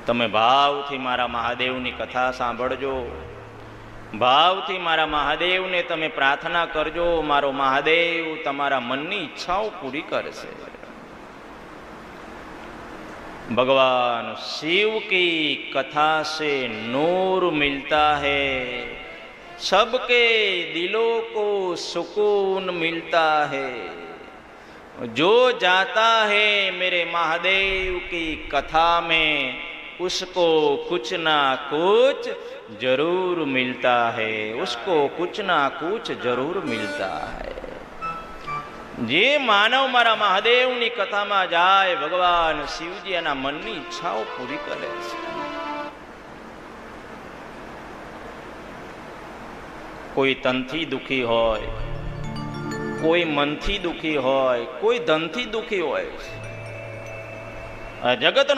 તમે ભાવથી મારા મહાદેવની કથા સાંભળજો, ભાવથી મારા મહાદેવને તમે પ્રાર્થના કરજો. મારો મહાદેવ તમારા મનની ઈચ્છાઓ પૂરી કરશે. भगवान शिव की कथा से नूर मिलता है, सबके दिलों को सुकून मिलता है. जो जाता है मेरे महादेव की कथा में, उसको कुछ ना कुछ जरूर मिलता है, उसको कुछ ना कुछ जरूर मिलता है. જે માનવ મારા મહાદેવની કથામાં જાય, ભગવાન શિવજી એના મનની ઈચ્છાઓ પૂરી કરે છે. કોઈ તનથી દુખી હોય, કોઈ મનથી દુખી હોય, કોઈ ધનથી દુખી હોય. જગતનો